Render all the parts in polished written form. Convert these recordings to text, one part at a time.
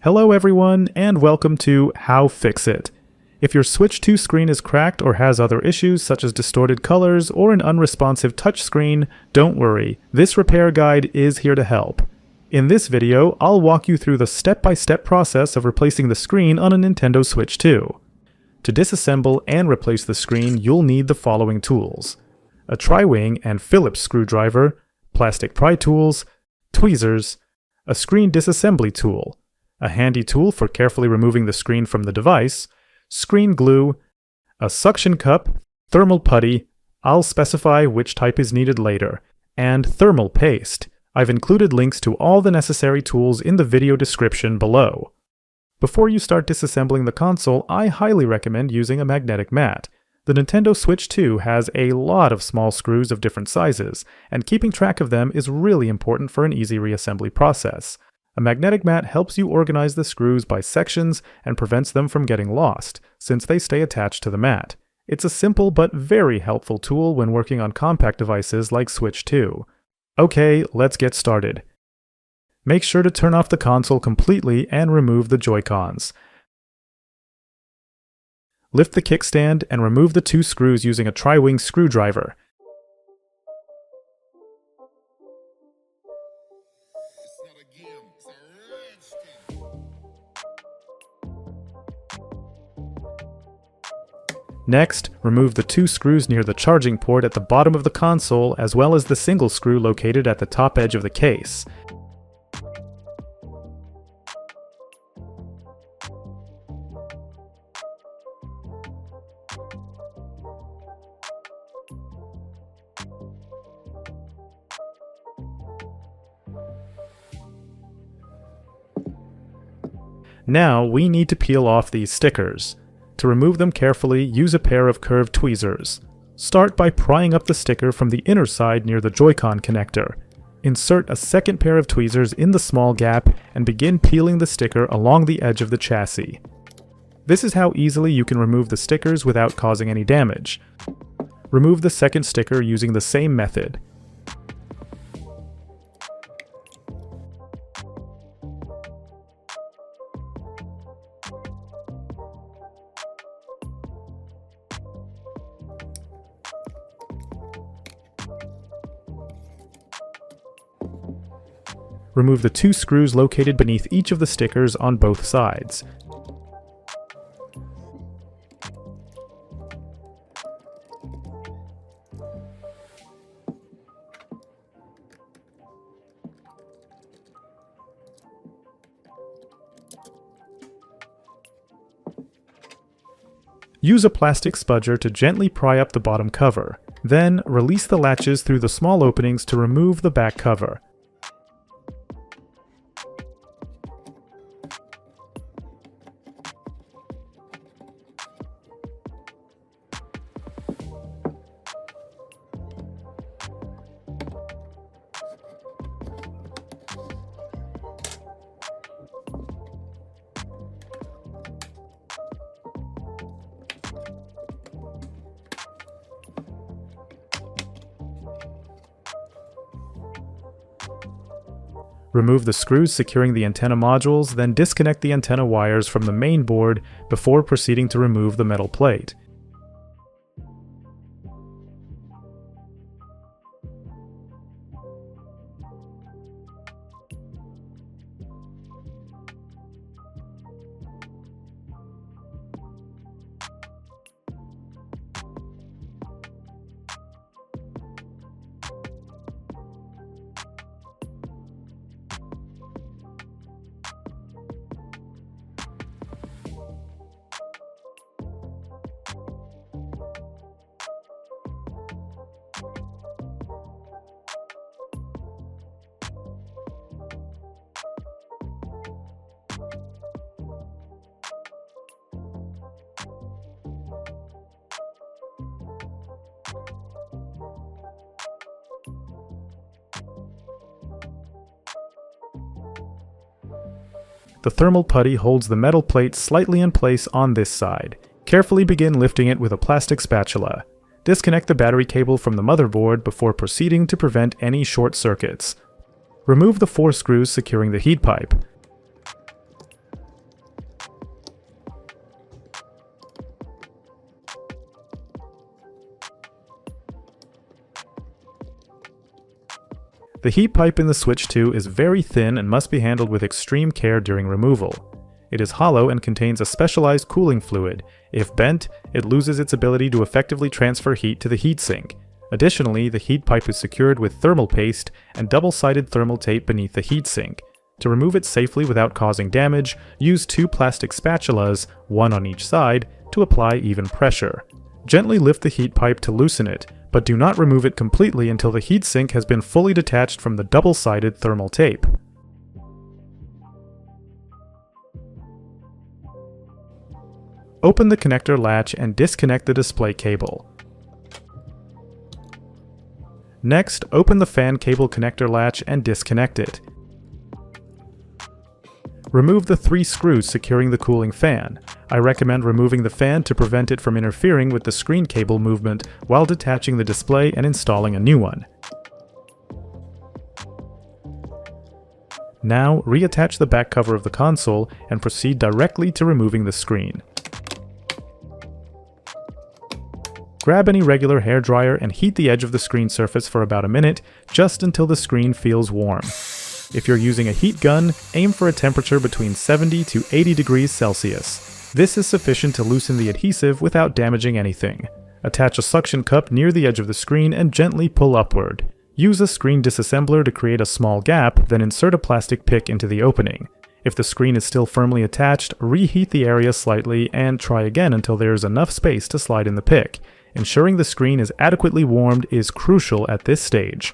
Hello everyone, and welcome to How-FixIT. If your Switch 2 screen is cracked or has other issues such as distorted colors or an unresponsive touchscreen, don't worry, this repair guide is here to help. In this video, I'll walk you through the step-by-step process of replacing the screen on a Nintendo Switch 2. To disassemble and replace the screen, you'll need the following tools: a tri-wing and Phillips screwdriver, plastic pry tools, tweezers, a screen disassembly tool, a handy tool for carefully removing the screen from the device, screen glue, a suction cup, thermal putty, I'll specify which type is needed later, and thermal paste. I've included links to all the necessary tools in the video description below. Before you start disassembling the console, I highly recommend using a magnetic mat. The Nintendo Switch 2 has a lot of small screws of different sizes, and keeping track of them is really important for an easy reassembly process. A magnetic mat helps you organize the screws by sections and prevents them from getting lost, since they stay attached to the mat. It's a simple but very helpful tool when working on compact devices like Switch 2. Okay, let's get started. Make sure to turn off the console completely and remove the Joy-Cons. Lift the kickstand and remove the two screws using a tri-wing screwdriver. Next, remove the two screws near the charging port at the bottom of the console, as well as the single screw located at the top edge of the case. Now we need to peel off these stickers. To remove them carefully, use a pair of curved tweezers. Start by prying up the sticker from the inner side near the Joy-Con connector. Insert a second pair of tweezers in the small gap and begin peeling the sticker along the edge of the chassis. This is how easily you can remove the stickers without causing any damage. Remove the second sticker using the same method. Remove the two screws located beneath each of the stickers on both sides. Use a plastic spudger to gently pry up the bottom cover. Then, release the latches through the small openings to remove the back cover. Remove the screws securing the antenna modules, then disconnect the antenna wires from the main board before proceeding to remove the metal plate. The thermal putty holds the metal plate slightly in place on this side. Carefully begin lifting it with a plastic spatula. Disconnect the battery cable from the motherboard before proceeding to prevent any short circuits. Remove the 4 screws securing the heat pipe. The heat pipe in the Switch 2 is very thin and must be handled with extreme care during removal. It is hollow and contains a specialized cooling fluid. If bent, it loses its ability to effectively transfer heat to the heatsink. Additionally, the heat pipe is secured with thermal paste and double-sided thermal tape beneath the heatsink. To remove it safely without causing damage, use 2 plastic spatulas, one on each side, to apply even pressure. Gently lift the heat pipe to loosen it, but do not remove it completely until the heatsink has been fully detached from the double-sided thermal tape. Open the connector latch and disconnect the display cable. Next, open the fan cable connector latch and disconnect it. Remove the 3 screws securing the cooling fan. I recommend removing the fan to prevent it from interfering with the screen cable movement while detaching the display and installing a new one. Now, reattach the back cover of the console and proceed directly to removing the screen. Grab any regular hairdryer and heat the edge of the screen surface for about a minute, just until the screen feels warm. If you're using a heat gun, aim for a temperature between 70 to 80 degrees Celsius. This is sufficient to loosen the adhesive without damaging anything. Attach a suction cup near the edge of the screen and gently pull upward. Use a screen disassembler to create a small gap, then insert a plastic pick into the opening. If the screen is still firmly attached, reheat the area slightly and try again until there is enough space to slide in the pick. Ensuring the screen is adequately warmed is crucial at this stage.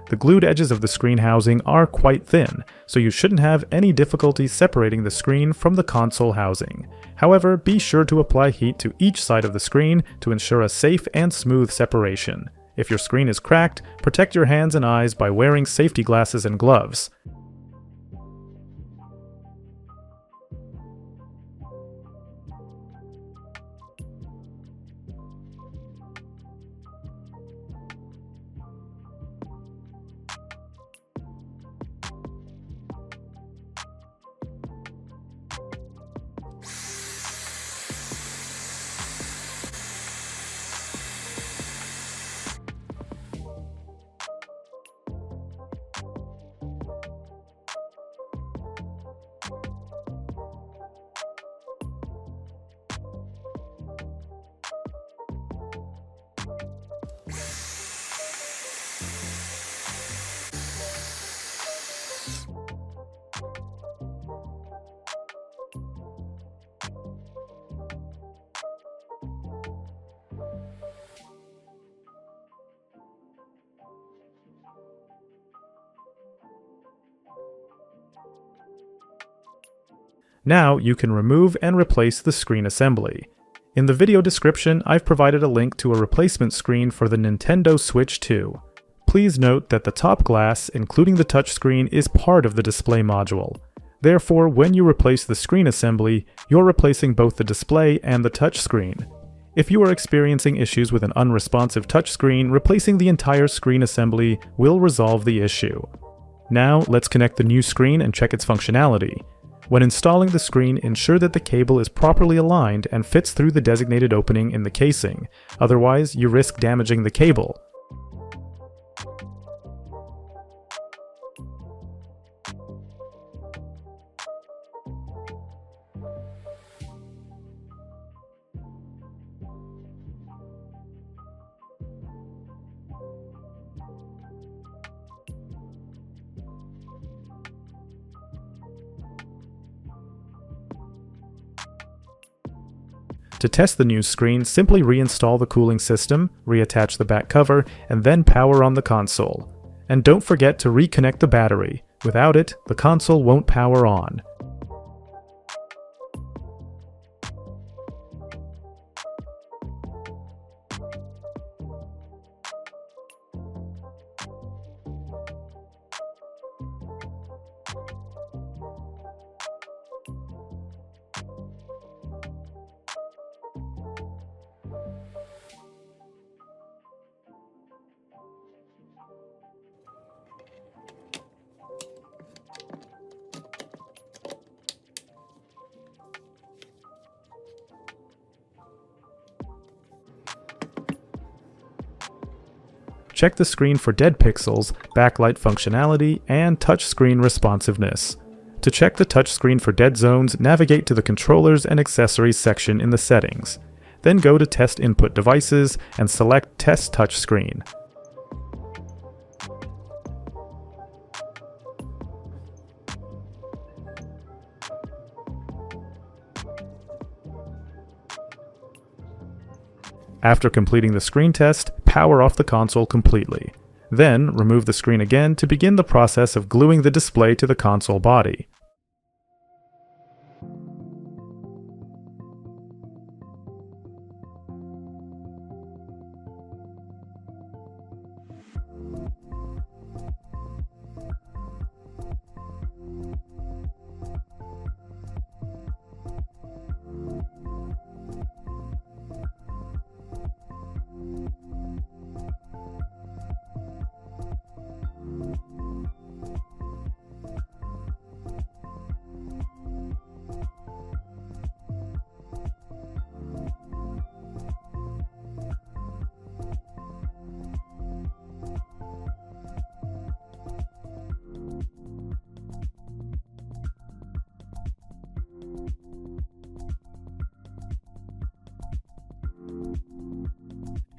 The glued edges of the screen housing are quite thin, so you shouldn't have any difficulty separating the screen from the console housing. However, be sure to apply heat to each side of the screen to ensure a safe and smooth separation. If your screen is cracked, protect your hands and eyes by wearing safety glasses and gloves. Now you can remove and replace the screen assembly. In the video description, I've provided a link to a replacement screen for the Nintendo Switch 2. Please note that the top glass, including the touchscreen, is part of the display module. Therefore, when you replace the screen assembly, you're replacing both the display and the touchscreen. If you are experiencing issues with an unresponsive touchscreen, replacing the entire screen assembly will resolve the issue. Now, let's connect the new screen and check its functionality. When installing the screen, ensure that the cable is properly aligned and fits through the designated opening in the casing. Otherwise, you risk damaging the cable. To test the new screen, simply reinstall the cooling system, reattach the back cover, and then power on the console. And don't forget to reconnect the battery. Without it, the console won't power on. check the screen for dead pixels, backlight functionality, and touchscreen responsiveness. To check the touchscreen for dead zones, navigate to the Controllers and Accessories section in the settings. Then go to Test Input Devices and select Test Touchscreen. After completing the screen test, power off the console completely. Then, remove the screen again to begin the process of gluing the display to the console body.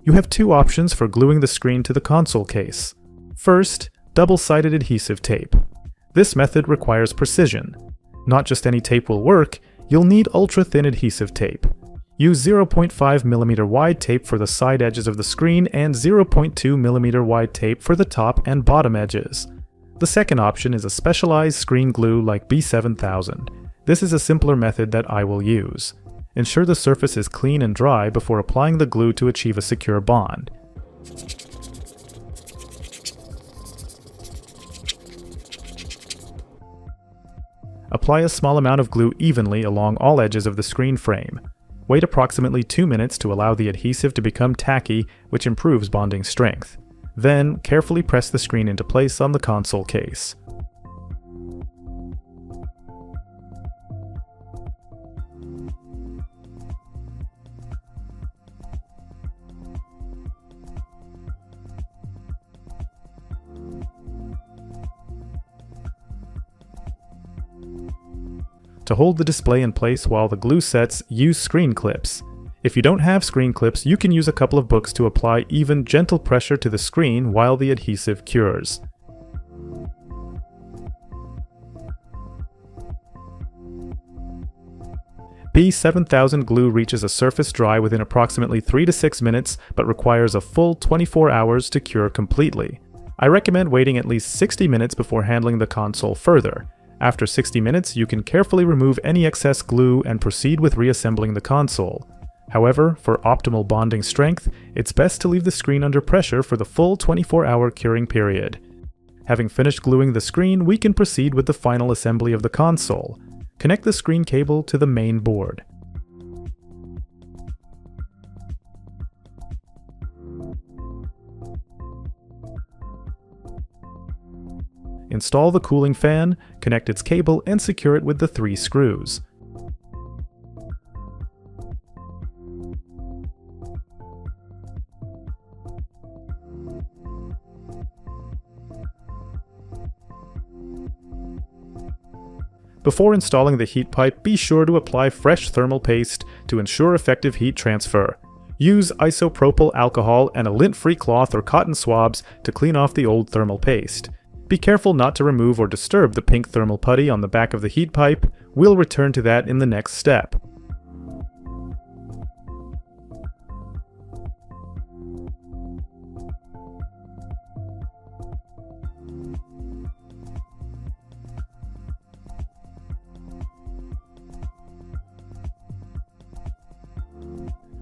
You have two options for gluing the screen to the console case. First, double-sided adhesive tape. This method requires precision. Not just any tape will work, you'll need ultra-thin adhesive tape. Use 0.5mm wide tape for the side edges of the screen and 0.2mm wide tape for the top and bottom edges. The second option is a specialized screen glue like B7000. This is a simpler method that I will use. Ensure the surface is clean and dry before applying the glue to achieve a secure bond. Apply a small amount of glue evenly along all edges of the screen frame. Wait approximately 2 minutes to allow the adhesive to become tacky, which improves bonding strength. Then, carefully press the screen into place on the console case. To hold the display in place while the glue sets, use screen clips. If you don't have screen clips, you can use a couple of books to apply even gentle pressure to the screen while the adhesive cures. B7000 glue reaches a surface dry within approximately 3 to 6 minutes, but requires a full 24 hours to cure completely. I recommend waiting at least 60 minutes before handling the console further. After 60 minutes, you can carefully remove any excess glue and proceed with reassembling the console. However, for optimal bonding strength, it's best to leave the screen under pressure for the full 24-hour curing period. Having finished gluing the screen, we can proceed with the final assembly of the console. Connect the screen cable to the main board. Install the cooling fan, connect its cable, and secure it with the 3 screws. Before installing the heat pipe, be sure to apply fresh thermal paste to ensure effective heat transfer. Use isopropyl alcohol and a lint-free cloth or cotton swabs to clean off the old thermal paste. Be careful not to remove or disturb the pink thermal putty on the back of the heat pipe. We'll return to that in the next step.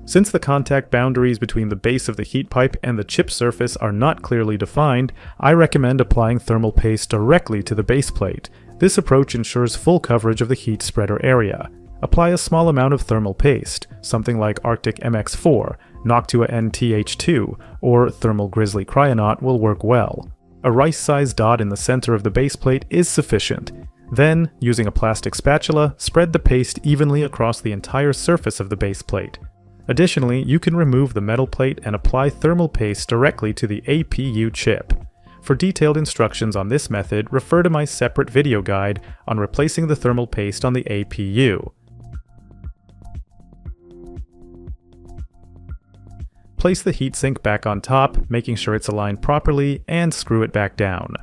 Since the contact boundaries between the base of the heat pipe and the chip surface are not clearly defined, I recommend applying thermal paste directly to the base plate. This approach ensures full coverage of the heat spreader area. Apply a small amount of thermal paste, something like Arctic MX4, Noctua NTH2, or Thermal Grizzly Cryonaut will work well. A rice-sized dot in the center of the base plate is sufficient. Then, using a plastic spatula, spread the paste evenly across the entire surface of the base plate. Additionally, you can remove the metal plate and apply thermal paste directly to the APU chip. For detailed instructions on this method, refer to my separate video guide on replacing the thermal paste on the APU. Place the heatsink back on top, making sure it's aligned properly, and screw it back down.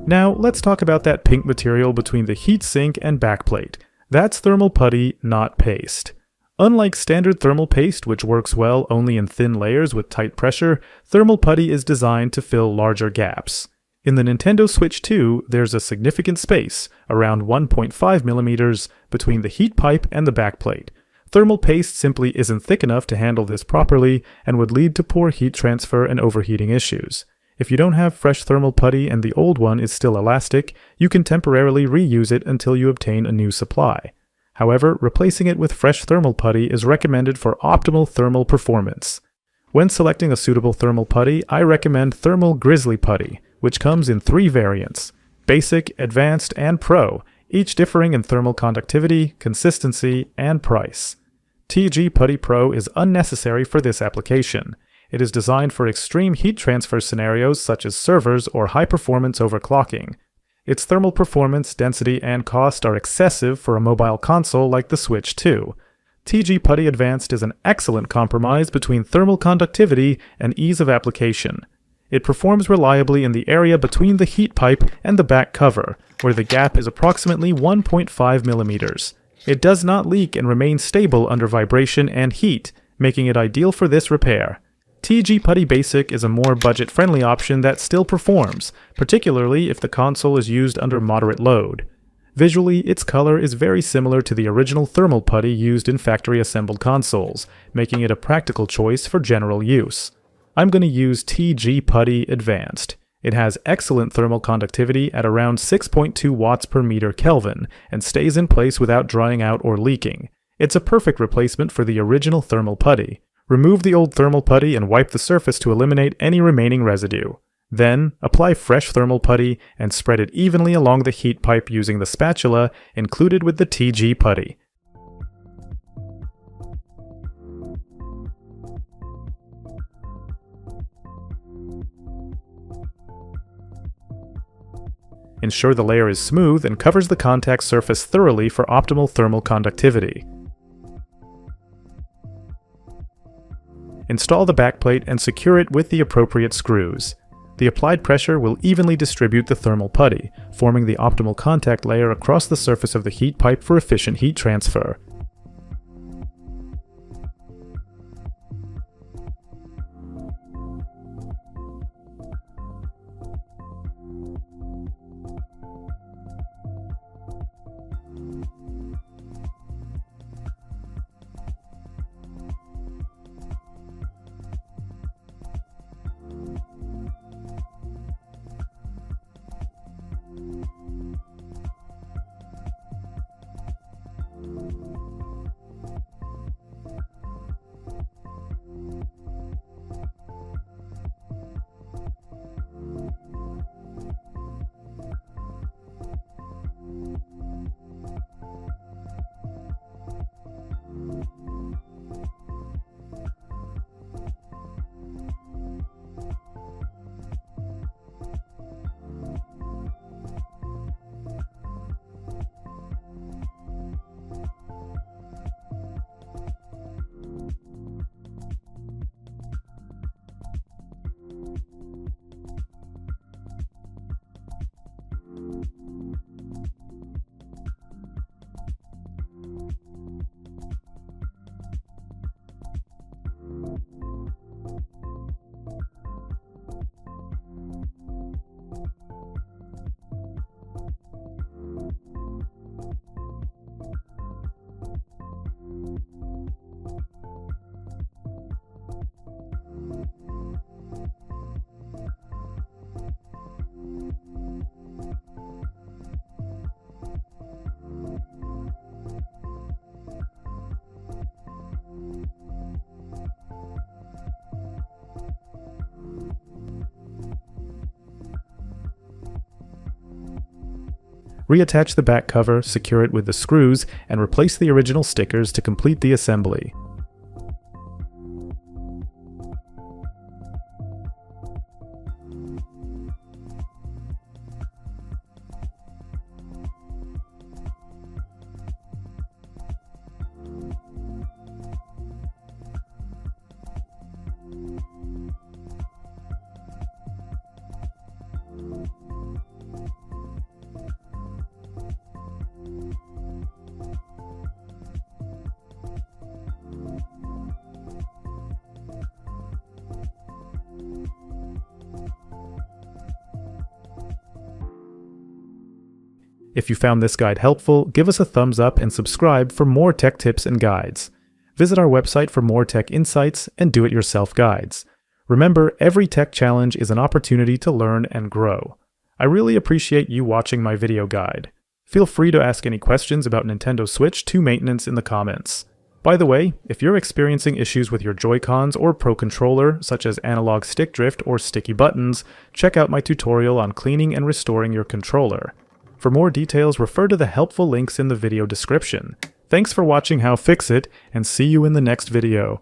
Now, let's talk about that pink material between the heatsink and backplate. That's thermal putty, not paste. Unlike standard thermal paste, which works well only in thin layers with tight pressure, thermal putty is designed to fill larger gaps. In the Nintendo Switch 2, there's a significant space, around 1.5 millimeters, between the heat pipe and the backplate. Thermal paste simply isn't thick enough to handle this properly and would lead to poor heat transfer and overheating issues. If you don't have fresh thermal putty and the old one is still elastic, you can temporarily reuse it until you obtain a new supply. However, replacing it with fresh thermal putty is recommended for optimal thermal performance. When selecting a suitable thermal putty, I recommend Thermal Grizzly Putty, which comes in 3 variants: Basic, Advanced, and Pro, each differing in thermal conductivity, consistency, and price. TG Putty Pro is unnecessary for this application. It is designed for extreme heat transfer scenarios such as servers or high-performance overclocking. Its thermal performance, density, and cost are excessive for a mobile console like the Switch 2. TG Putty Advanced is an excellent compromise between thermal conductivity and ease of application. It performs reliably in the area between the heat pipe and the back cover, where the gap is approximately 1.5 millimeters. It does not leak and remains stable under vibration and heat, making it ideal for this repair. TG Putty Basic is a more budget-friendly option that still performs, particularly if the console is used under moderate load. Visually, its color is very similar to the original thermal putty used in factory-assembled consoles, making it a practical choice for general use. I'm going to use TG Putty Advanced. It has excellent thermal conductivity at around 6.2 watts per meter Kelvin and stays in place without drying out or leaking. It's a perfect replacement for the original thermal putty. Remove the old thermal putty and wipe the surface to eliminate any remaining residue. Then, apply fresh thermal putty and spread it evenly along the heat pipe using the spatula included with the TG Putty. Ensure the layer is smooth and covers the contact surface thoroughly for optimal thermal conductivity. Install the backplate and secure it with the appropriate screws. The applied pressure will evenly distribute the thermal putty, forming the optimal contact layer across the surface of the heat pipe for efficient heat transfer. Reattach the back cover, secure it with the screws, and replace the original stickers to complete the assembly. If you found this guide helpful, give us a thumbs up and subscribe for more tech tips and guides. Visit our website for more tech insights and do-it-yourself guides. Remember, every tech challenge is an opportunity to learn and grow. I really appreciate you watching my video guide. Feel free to ask any questions about Nintendo Switch 2 maintenance in the comments. By the way, if you're experiencing issues with your Joy-Cons or Pro Controller, such as analog stick drift or sticky buttons, check out my tutorial on cleaning and restoring your controller. For more details, refer to the helpful links in the video description. Thanks for watching HowFixIT, and see you in the next video.